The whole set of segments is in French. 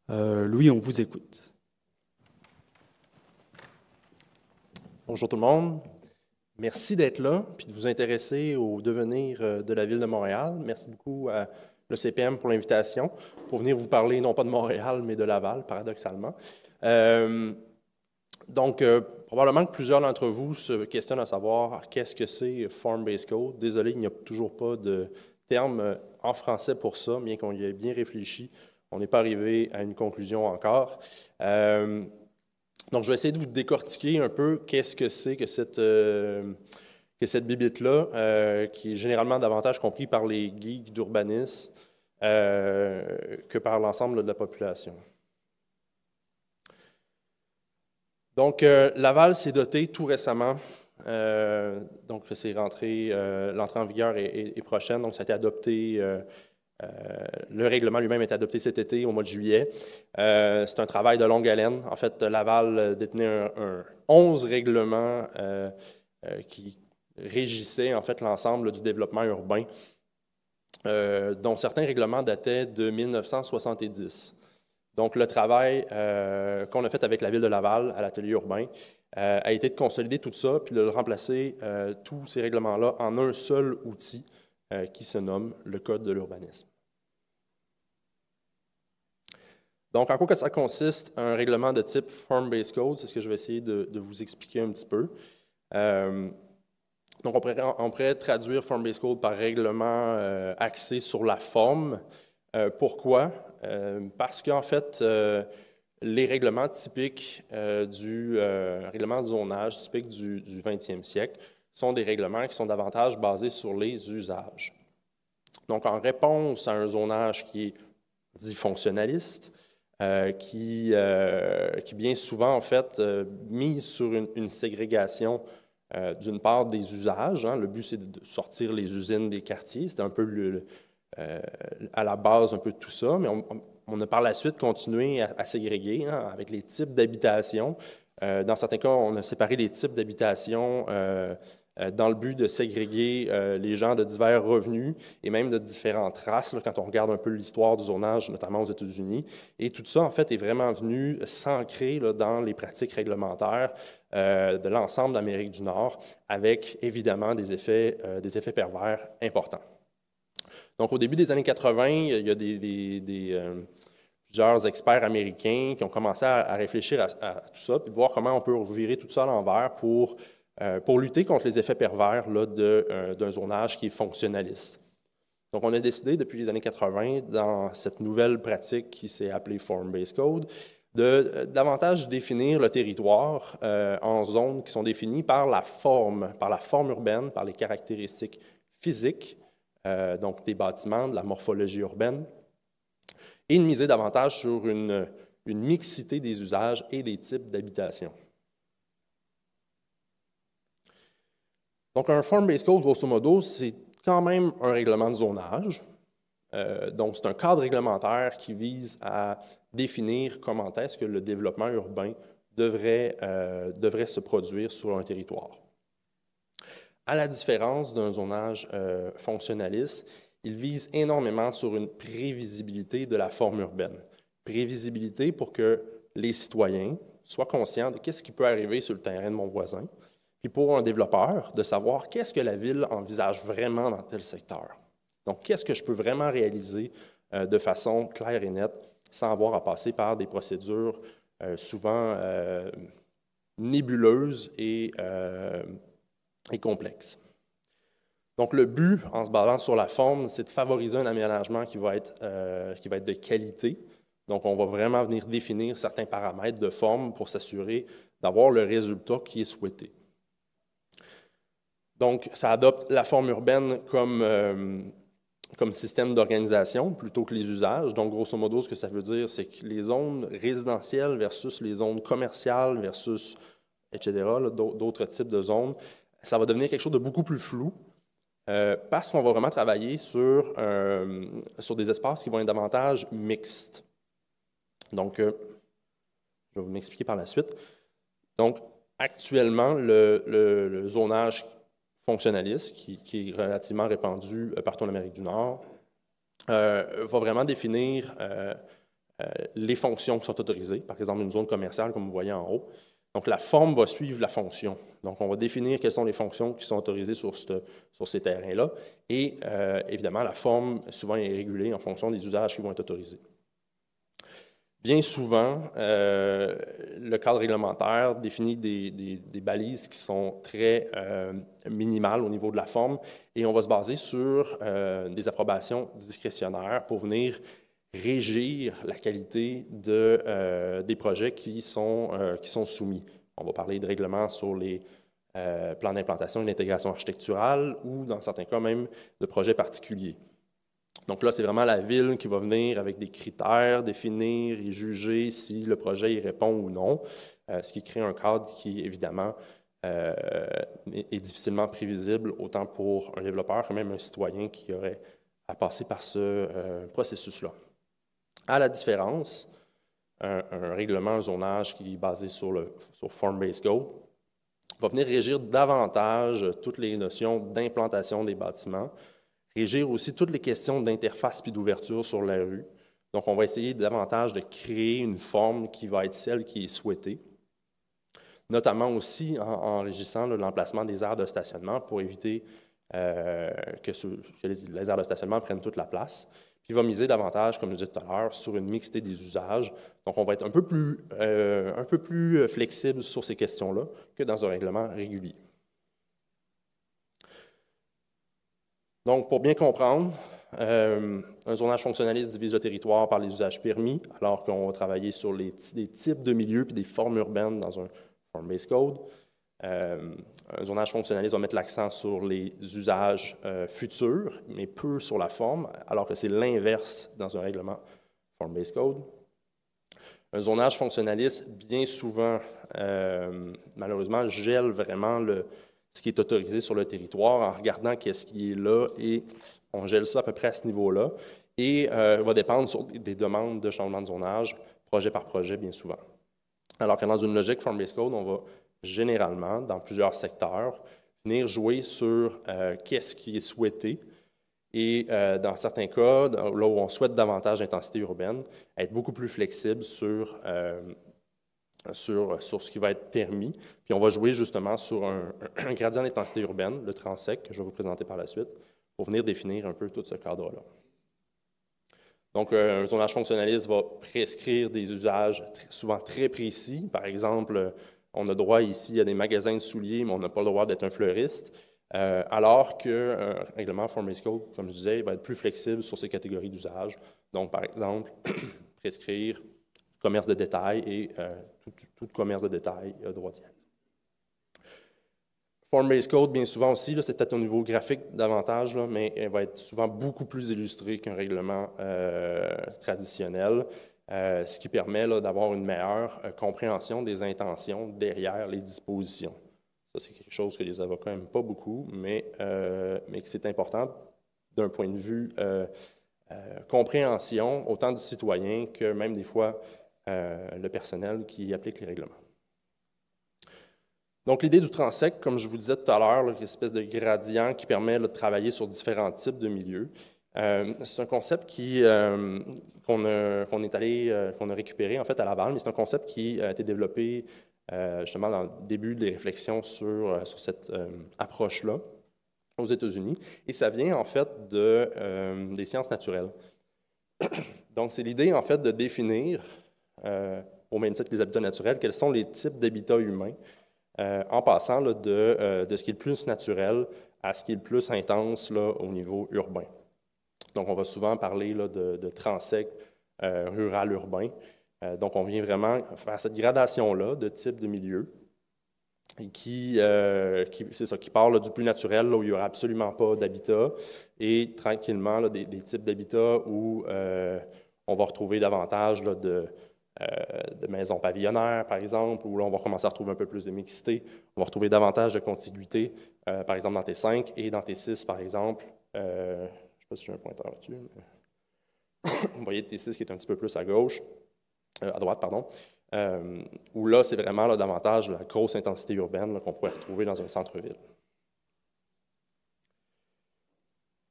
Louis, on vous écoute. Bonjour tout le monde. Merci d'être là puis de vous intéresser au devenir de la Ville de Montréal. Merci beaucoup à le CPM pour l'invitation, pour venir vous parler non pas de Montréal, mais de Laval, paradoxalement. Probablement que plusieurs d'entre vous se questionnent à savoir qu'est-ce que c'est Form-Based Code. Désolé, il n'y a toujours pas de terme en français pour ça, bien qu'on y ait bien réfléchi. On n'est pas arrivé à une conclusion encore. Donc, je vais essayer de vous décortiquer un peu qu'est-ce que c'est que cette bibite-là, qui est généralement davantage compris par les geeks d'urbanisme que par l'ensemble de la population. Donc, Laval s'est doté tout récemment. Donc, c'est rentré, l'entrée en vigueur est prochaine. Donc, ça a été adopté. Le règlement lui-même a été adopté cet été, au mois de juillet. C'est un travail de longue haleine. En fait, Laval détenait 11 règlements qui régissaient en fait l'ensemble du développement urbain, dont certains règlements dataient de 1970. Donc, le travail qu'on a fait avec la Ville de Laval à l'atelier urbain a été de consolider tout ça puis de remplacer tous ces règlements-là en un seul outil qui se nomme le Code de l'urbanisme. Donc, en quoi que ça consiste, un règlement de type Form-Based Code, c'est ce que je vais essayer de vous expliquer un petit peu. Donc, on pourrait traduire Form-Based Code par règlement axé sur la forme. Pourquoi? Parce qu'en fait, les règlements typiques du règlement de zonage typique du 20e siècle sont des règlements qui sont davantage basés sur les usages. Donc, en réponse à un zonage qui est dit fonctionnaliste, qui bien souvent, en fait, mise sur une ségrégation d'une part des usages. Hein. Le but, c'est de sortir les usines des quartiers. C'était un peu à la base un peu de tout ça, mais on a par la suite continué à ségréguer hein, avec les types d'habitation. Dans certains cas, on a séparé les types d'habitation dans le but de ségréguer les gens de divers revenus et même de différentes races, là, quand on regarde un peu l'histoire du zonage, notamment aux États-Unis. Et tout ça, en fait, est vraiment venu s'ancrer dans les pratiques réglementaires de l'ensemble d'Amérique du Nord, avec évidemment des effets pervers importants. Donc, au début des années 80, il y a plusieurs experts américains qui ont commencé à réfléchir à tout ça, puis voir comment on peut revirer tout ça à l'envers pour lutter contre les effets pervers d'un zonage qui est fonctionnaliste. Donc, on a décidé depuis les années 80, dans cette nouvelle pratique qui s'est appelée Form-Based Code, de davantage définir le territoire en zones qui sont définies par la forme urbaine, par les caractéristiques physiques, donc des bâtiments, de la morphologie urbaine, et de miser davantage sur une mixité des usages et des types d'habitation. Donc, un Form-Based Code, grosso modo, c'est quand même un règlement de zonage. Donc, c'est un cadre réglementaire qui vise à définir comment est-ce que le développement urbain devrait se produire sur un territoire. À la différence d'un zonage fonctionnaliste, il vise énormément sur une prévisibilité de la forme urbaine. Prévisibilité pour que les citoyens soient conscients de qu'est-ce qui peut arriver sur le terrain de mon voisin, puis pour un développeur, de savoir qu'est-ce que la ville envisage vraiment dans tel secteur. Donc, qu'est-ce que je peux vraiment réaliser de façon claire et nette, sans avoir à passer par des procédures souvent nébuleuses et complexes. Donc, le but, en se basant sur la forme, c'est de favoriser un aménagement qui va être de qualité. Donc, on va vraiment venir définir certains paramètres de forme pour s'assurer d'avoir le résultat qui est souhaité. Donc, ça adopte la forme urbaine comme système d'organisation plutôt que les usages. Donc, grosso modo, ce que ça veut dire, c'est que les zones résidentielles versus les zones commerciales versus, etc., d'autres types de zones, ça va devenir quelque chose de beaucoup plus flou parce qu'on va vraiment travailler sur des espaces qui vont être davantage mixtes. Donc, je vais vous m'expliquer par la suite. Donc, actuellement, le zonage fonctionnaliste, qui est relativement répandu partout en Amérique du Nord, va vraiment définir les fonctions qui sont autorisées, par exemple une zone commerciale comme vous voyez en haut. Donc la forme va suivre la fonction. Donc on va définir quelles sont les fonctions qui sont autorisées sur ces terrains-là. Et évidemment, la forme souvent est régulée en fonction des usages qui vont être autorisés. Bien souvent, le cadre réglementaire définit des balises qui sont très minimales au niveau de la forme et on va se baser sur des approbations discrétionnaires pour venir régir la qualité des projets qui sont soumis. On va parler de règlements sur les plans d'implantation et d'intégration architecturale ou, dans certains cas, même de projets particuliers. Donc là, c'est vraiment la ville qui va venir avec des critères, définir et juger si le projet y répond ou non, ce qui crée un cadre qui, évidemment, est difficilement prévisible, autant pour un développeur que même un citoyen qui aurait à passer par ce processus-là. À la différence, un règlement, un zonage qui est basé sur Form-Based Code va venir régir davantage toutes les notions d'implantation des bâtiments, régir aussi toutes les questions d'interface puis d'ouverture sur la rue. Donc, on va essayer davantage de créer une forme qui va être celle qui est souhaitée, notamment aussi en régissant l'emplacement des aires de stationnement pour éviter que les aires de stationnement prennent toute la place. Puis, il va miser davantage, comme je disais tout à l'heure, sur une mixité des usages. Donc, on va être un peu plus flexible sur ces questions-là que dans un règlement régulier. Donc, pour bien comprendre, un zonage fonctionnaliste divise le territoire par les usages permis, alors qu'on va travailler sur des types de milieux et des formes urbaines dans un Form-Based Code. Un zonage fonctionnaliste va mettre l'accent sur les usages futurs, mais peu sur la forme, alors que c'est l'inverse dans un règlement Form-Based Code. Un zonage fonctionnaliste, bien souvent, malheureusement, gèle vraiment ce qui est autorisé sur le territoire en regardant qu'est-ce qui est là et on gèle ça à peu près à ce niveau-là et va dépendre sur des demandes de changement de zonage, projet par projet, bien souvent. Alors que dans une logique Form-Based Code, on va généralement, dans plusieurs secteurs, venir jouer sur qu'est-ce qui est souhaité et dans certains cas, là où on souhaite davantage d'intensité urbaine, être beaucoup plus flexible sur ce qui va être permis. Puis on va jouer justement sur un gradient d'intensité urbaine, le Transec, que je vais vous présenter par la suite, pour venir définir un peu tout ce cadre-là. Donc, un zonage fonctionnaliste va prescrire des usages souvent très précis. Par exemple, on a droit ici à des magasins de souliers, mais on n'a pas le droit d'être un fleuriste. Alors qu'un règlement Form-Based Code, comme je disais, va être plus flexible sur ces catégories d'usages. Donc, par exemple, prescrire commerce de détail et tout commerce de détail a droit d'y être. Form-Based Code, bien souvent aussi, c'est peut-être au niveau graphique davantage, là, mais elle va être souvent beaucoup plus illustrée qu'un règlement traditionnel, ce qui permet d'avoir une meilleure compréhension des intentions derrière les dispositions. Ça, c'est quelque chose que les avocats n'aiment pas beaucoup, mais que c'est important d'un point de vue compréhension, autant du citoyen que même des fois le personnel qui applique les règlements. Donc, l'idée du Transec, comme je vous disais tout à l'heure, une espèce de gradient qui permet de travailler sur différents types de milieux. C'est un concept qu'on a récupéré en fait à Laval, mais c'est un concept qui a été développé justement dans le début des réflexions sur cette approche-là aux États-Unis. Et ça vient en fait des sciences naturelles. Donc, c'est l'idée en fait de définir, au même titre que les habitats naturels, quels sont les types d'habitats humains, en passant de ce qui est le plus naturel à ce qui est le plus intense au niveau urbain. Donc, on va souvent parler de transect rural-urbain. Donc, on vient vraiment faire cette gradation-là de type de milieu qui part du plus naturel, là, où il n'y aura absolument pas d'habitat, et tranquillement des types d'habitat où on va retrouver davantage de maisons pavillonnaires, par exemple, où là, on va commencer à retrouver un peu plus de mixité. On va retrouver davantage de contiguïté, par exemple, dans T5 et dans T6, par exemple. Je ne sais pas si j'ai un pointeur là-dessus. Mais vous voyez T6 qui est un petit peu plus à gauche, à droite, pardon, où là, c'est vraiment davantage la grosse intensité urbaine qu'on pourrait retrouver dans un centre-ville.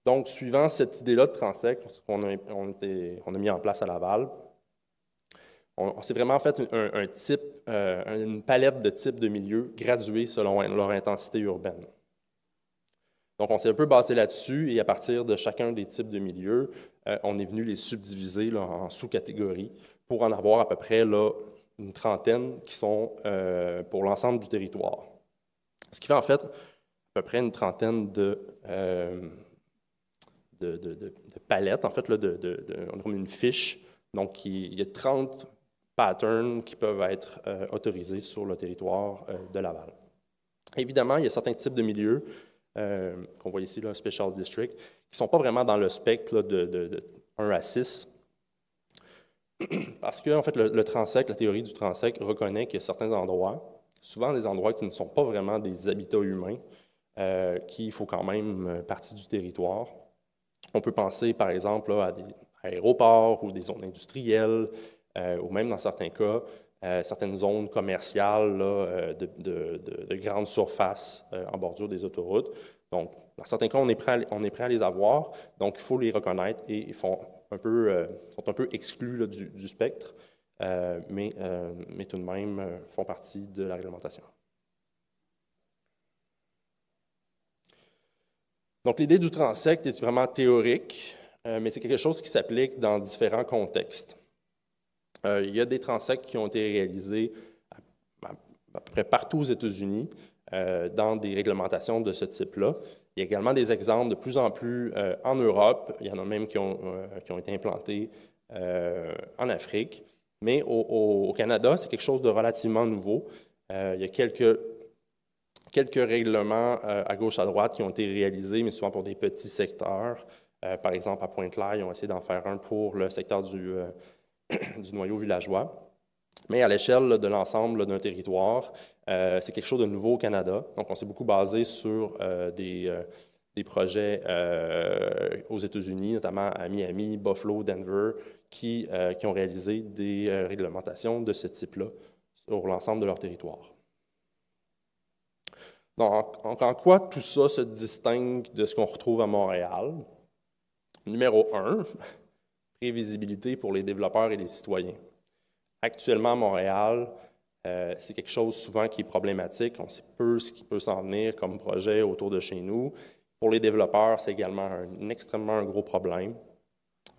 Donc, suivant cette idée-là de Transec qu'on a mis en place à Laval, On s'est vraiment fait une palette de types de milieux gradués selon leur intensité urbaine. Donc, on s'est un peu basé là-dessus et à partir de chacun des types de milieux, on est venu les subdiviser là, en sous-catégories pour en avoir à peu près là, une trentaine qui sont pour l'ensemble du territoire. Ce qui fait en fait à peu près une trentaine de palettes, en fait, là, on a comme une fiche. Donc, il y a 30 patterns qui peuvent être autorisés sur le territoire de Laval. Évidemment, il y a certains types de milieux qu'on voit ici, là, Special District, qui ne sont pas vraiment dans le spectre là, de 1 à 6. Parce que, en fait, le transect, la théorie du transect reconnaît qu'il y a certains endroits, souvent des endroits qui ne sont pas vraiment des habitats humains, qui font quand même partie du territoire. On peut penser, par exemple, là, à des aéroports ou des zones industrielles, ou même, dans certains cas, certaines zones commerciales là, de grande surface en bordure des autoroutes. Donc, dans certains cas, on est prêt à les avoir, donc il faut les reconnaître et ils sont un peu exclus là, du spectre, mais tout de même font partie de la réglementation. Donc, l'idée du transect est vraiment théorique, mais c'est quelque chose qui s'applique dans différents contextes. Il y a des transects qui ont été réalisés à peu près partout aux États-Unis dans des réglementations de ce type-là. Il y a également des exemples de plus en plus en Europe. Il y en a même qui ont été implantés en Afrique. Mais au Canada, c'est quelque chose de relativement nouveau. Il y a quelques règlements à gauche, à droite qui ont été réalisés, mais souvent pour des petits secteurs. Par exemple, à Pointe-Claire, ils ont essayé d'en faire un pour le secteur du noyau villageois. Mais à l'échelle de l'ensemble d'un territoire, c'est quelque chose de nouveau au Canada. Donc, on s'est beaucoup basé sur des projets aux États-Unis, notamment à Miami, Buffalo, Denver, qui ont réalisé des réglementations de ce type-là sur l'ensemble de leur territoire. Donc, en quoi tout ça se distingue de ce qu'on retrouve à Montréal? Numéro 1, prévisibilité pour les développeurs et les citoyens. Actuellement, à Montréal, c'est quelque chose souvent qui est problématique. On sait peu ce qui peut s'en venir comme projet autour de chez nous. Pour les développeurs, c'est également extrêmement un gros problème.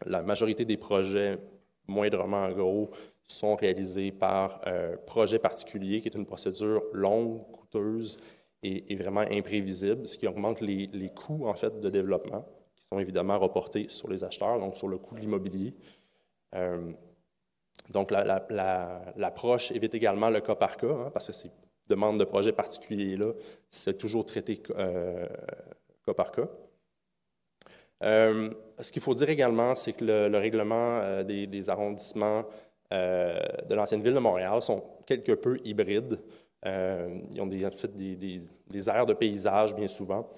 La majorité des projets moindrement gros sont réalisés par projet particulier, qui est une procédure longue, coûteuse et vraiment imprévisible, ce qui augmente les coûts en fait, de développement, qui sont évidemment reportés sur les acheteurs, donc sur le coût de l'immobilier. Donc, l'approche évite également le cas par cas, hein, parce que ces demandes de projets particuliers-là, c'est toujours traité cas par cas. Ce qu'il faut dire également, c'est que le règlement des arrondissements de l'ancienne ville de Montréal sont quelque peu hybrides. Ils ont en fait des aires de paysage bien souvent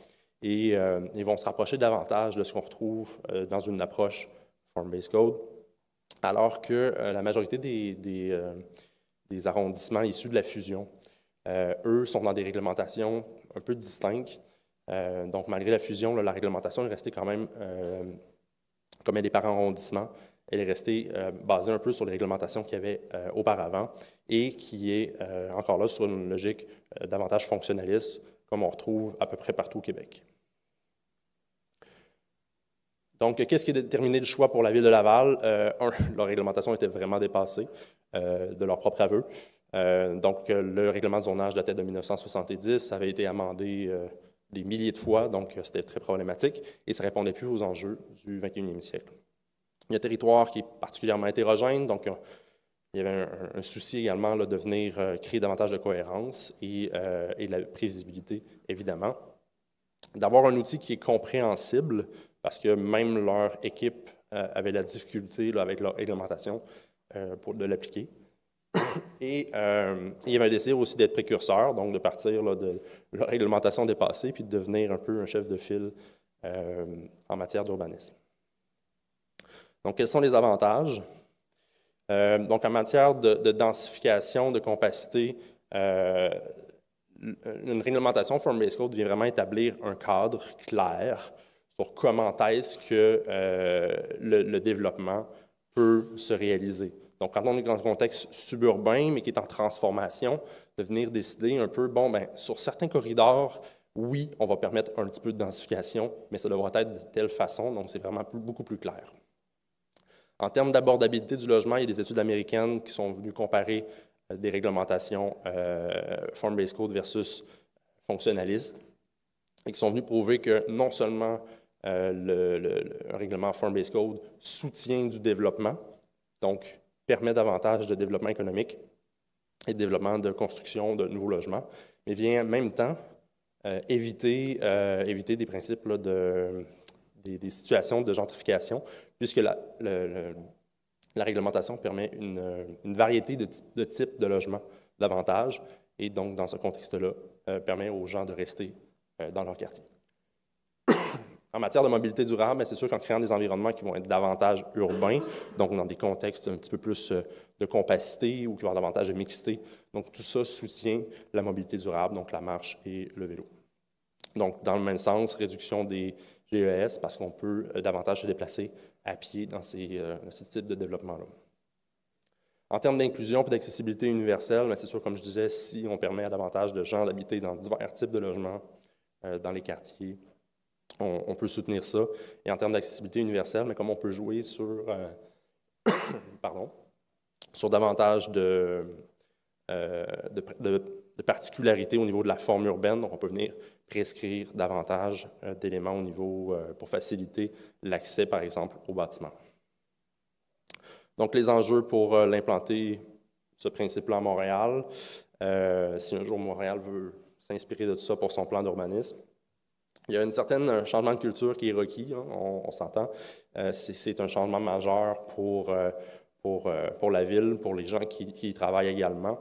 et ils vont se rapprocher davantage de ce qu'on retrouve dans une approche Form-Based Code, alors que la majorité des arrondissements issus de la fusion, eux, sont dans des réglementations un peu distinctes. Donc, malgré la fusion, là, la réglementation est restée quand même, comme elle est par arrondissement, elle est restée basée un peu sur les réglementations qu'il y avait auparavant et qui est encore là sur une logique davantage fonctionnaliste, comme on retrouve à peu près partout au Québec. Donc, qu'est-ce qui a déterminé le choix pour la Ville de Laval? Leur réglementation était vraiment dépassée de leur propre aveu. Donc, le règlement de zonage datait de 1970, ça avait été amendé des milliers de fois, donc c'était très problématique et ça ne répondait plus aux enjeux du 21e siècle. Il y a un territoire qui est particulièrement hétérogène, donc il y avait un souci également là, de venir créer davantage de cohérence et de la prévisibilité, évidemment. D'avoir un outil qui est compréhensible, parce que même leur équipe avait la difficulté là, avec leur réglementation de l'appliquer. Et il y avait un désir aussi d'être précurseur, donc de partir là, de leur réglementation dépassée, puis de devenir un peu un chef de file en matière d'urbanisme. Donc, quels sont les avantages? Donc, en matière de densification, de compacité, une réglementation Form-Based Code vient vraiment établir un cadre clair sur comment est-ce que le développement peut se réaliser. Donc, quand on est dans un contexte suburbain, mais qui est en transformation, de venir décider un peu, bon, bien, sur certains corridors, oui, on va permettre un petit peu de densification, mais ça devra être de telle façon, donc c'est vraiment beaucoup plus clair. En termes d'abordabilité du logement, il y a des études américaines qui sont venues comparer des réglementations Form-Based Code versus fonctionnalistes et qui sont venues prouver que non seulement un règlement Form-Based Code soutient du développement, donc permet davantage de développement économique et de développement de construction de nouveaux logements, mais vient en même temps éviter des principes là, des situations de gentrification, puisque la réglementation permet une variété de types de logements davantage, et donc dans ce contexte-là, permet aux gens de rester dans leur quartier. En matière de mobilité durable, c'est sûr qu'en créant des environnements qui vont être davantage urbains, donc dans des contextes un petit peu plus de compacité ou qui vont avoir davantage de mixité, donc tout ça soutient la mobilité durable, donc la marche et le vélo. Donc, dans le même sens, réduction des GES, parce qu'on peut davantage se déplacer à pied dans ces types de développement-là. En termes d'inclusion et d'accessibilité universelle, c'est sûr, comme je disais, si on permet à davantage de gens d'habiter dans divers types de logements dans les quartiers, on peut soutenir ça. Et en termes d'accessibilité universelle, mais comme on peut jouer sur, sur davantage de particularités au niveau de la forme urbaine, donc on peut venir prescrire davantage d'éléments au niveau pour faciliter l'accès, par exemple, au bâtiment. Donc, les enjeux pour l'implanter, ce principe-là à Montréal, si un jour Montréal veut s'inspirer de tout ça pour son plan d'urbanisme, il y a un certain changement de culture qui est requis, hein, on s'entend. C'est un changement majeur pour la ville, pour les gens qui y travaillent également.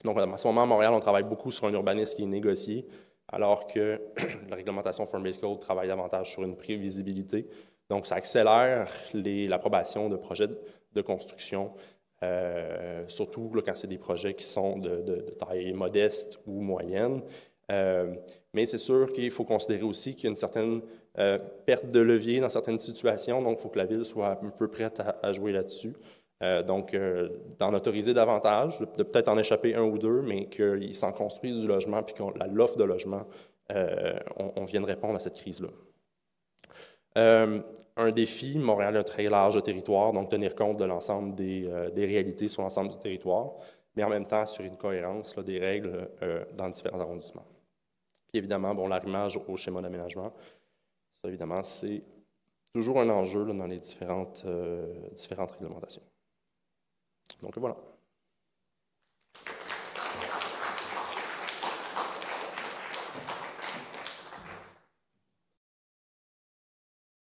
Donc, à ce moment, à Montréal, on travaille beaucoup sur un urbanisme qui est négocié, alors que la réglementation Form-Based Code travaille davantage sur une prévisibilité. Donc, ça accélère l'approbation de projets de construction, surtout là, quand c'est des projets qui sont de taille modeste ou moyenne. Mais c'est sûr qu'il faut considérer aussi qu'il y a une certaine perte de levier dans certaines situations, donc il faut que la ville soit un peu prête à jouer là-dessus. Donc, d'en autoriser davantage, de peut-être en échapper un ou deux, mais qu'ils s'en construisent du logement, puis que l'offre de logement, on vienne répondre à cette crise-là. Un défi, Montréal a un très large territoire, donc tenir compte de l'ensemble des réalités sur l'ensemble du territoire, mais en même temps assurer une cohérence là, des règles dans différents arrondissements. Puis évidemment, bon, l'arrimage au schéma d'aménagement, ça évidemment, c'est toujours un enjeu là, dans les différentes réglementations. Donc voilà.